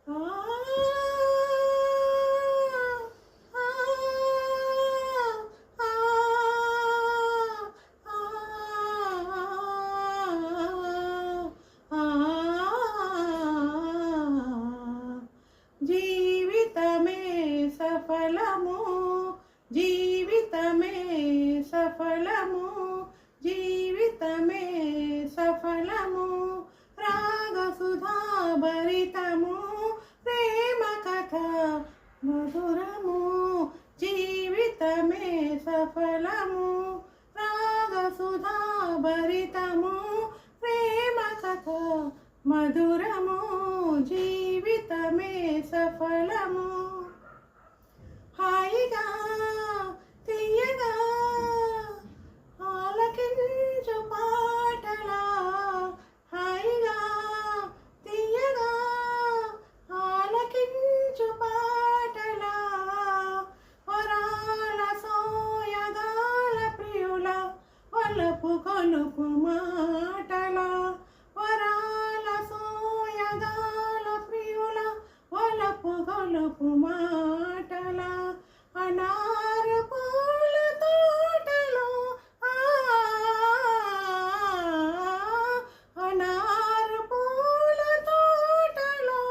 ఆ జీవితమే సఫలము, జీవితమే సఫలము, జీవితమే సఫలము, రాగసుధాభరితము, ప్రేమ కథ మధురము, జీవితమే సఫలము, రాగసుధాభరితము, ప్రేమ కథ మధురము, జీవితమే సఫలము. హాయిగా తీయగా ఆలకించు పాటలా, హాయిగా తీయగా ఆలకించు పాటలా, వరాల సోయగాల ప్రియుల వలపు కొలుపు మాటలా, వరాల సోయగాల ప్రియుల వలపు కొలుపు మాటల, అనారు పూల తోటలో అనారు పూల తోటలో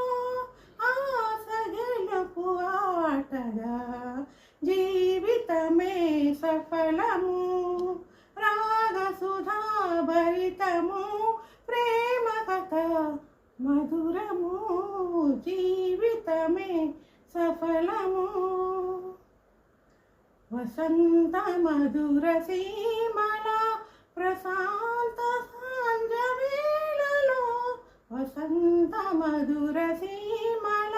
ఆశ గెలుపు ఆటగా, జీవితమే సఫలము, రాగసుధాభరితము, ప్రేమ కథ మధురము, జీవితమే సఫలము. వసంత మధుర సీమల ప్రశాంత సాంజవేళలో, వసంత మధుర సీమల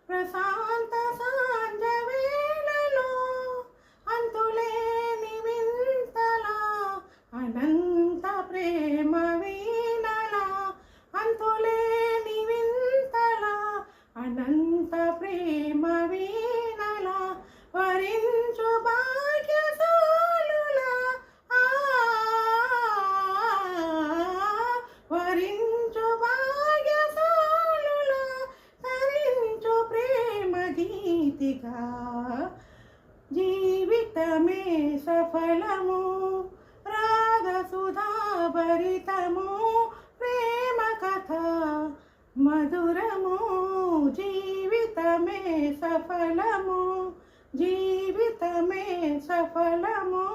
ప్రశాంత సాంజవేళలో, అంతులేని వింతల అనంత ప్రేమ వీణల, అంతులేని వింతల అనంత ప్రేమ వీణల, వరించు భాగ్యశాలుల, వరించు భాగ్యశాలుల, తరించు ప్రేమ గీతిగా, జీవితమే సఫలము, రాగసుధాభరితము, ప్రేమ కథ మధురము, జీవితమే సఫలము, జీవితమే సఫలము.